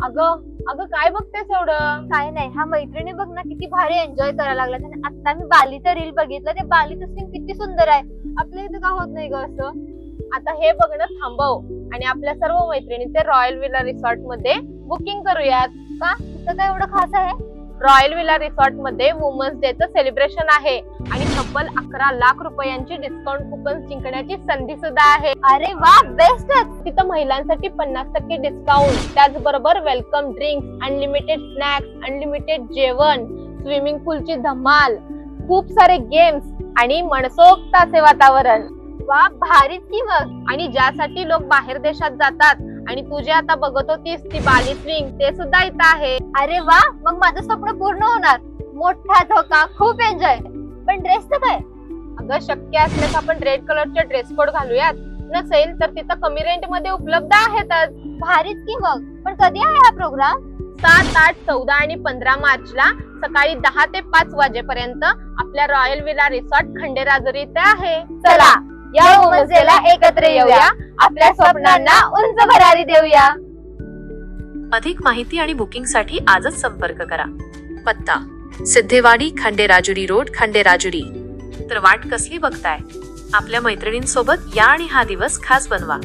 अगं अगं काय बघतेस एवढं? काय नाही, हा मैत्रिणी बघ ना किती भारी एन्जॉय करायला लागला. आणि आता मी बालीचा रील बघितलं, ते बालीचं सीन किती सुंदर आहे. आपल्या इथं का होत नाही ग असं? आता हे बघणं थांबव आणि आपल्या सर्व मैत्रिणीचे रॉयल विला रिसॉर्ट मध्ये बुकिंग करूयात. का तिथं काय एवढं खास आहे? रॉयल विला रिसॉर्ट मध्ये वुमन्स डे चं सेलिब्रेशन आहे आणि तब्बल 11 लाख रुपयांची डिस्काउंट कुपन जिंकण्याची संधी सुद्धा आहे. अरे वा, बेस्टच. तिथं महिलांसाठी 50% डिस्काउंट, त्याचबरोबर welcome drinks, unlimited snacks, unlimited जेवण, स्विमिंग पूलची धमाल, खूप सारे गेम्स आणि मनसोक्त असे वातावरण. वा, भारीच की मग. आणि ज्यासाठी लोक बाहेर देशात जातात आणि तू जे आता बघत होतीस ती बाली स्विंग, ते सुद्धा इथं आहे. अरे वा, मग माझं स्वप्न पूर्ण होणार. मोठा धोका, खूप एन्जॉय. पण ड्रेसचं काय? अगं शक्य असल्यास आपण रेड कलरचे ड्रेस कोड घालूयात. नसेल तर तिथं कमी रेंट मध्ये उपलब्ध आहेतच. भारीच की मग. पण कधी आहे हा प्रोग्राम? 7, 8, 14 आणि 15 मार्चला सकाळी 10 ते 5 वाजेपर्यंत आपल्या रॉयल विला रिसॉर्ट खंडेराजुरी इथे आहे. चला या वुमन्स डेला एकत्र येऊया, आपल्या स्वप्नांना उंच भरारी देऊया. अधिक माहिती आणि बुकिंगसाठी आजच संपर्क करा. पत्ता: सिद्धेवाडी, खंडेराजुरी रोड, खंडेराजुरी. तर वाट कसली बघताय? आपल्या मैत्रिणींसोबत या आणि हा दिवस खास बनवा.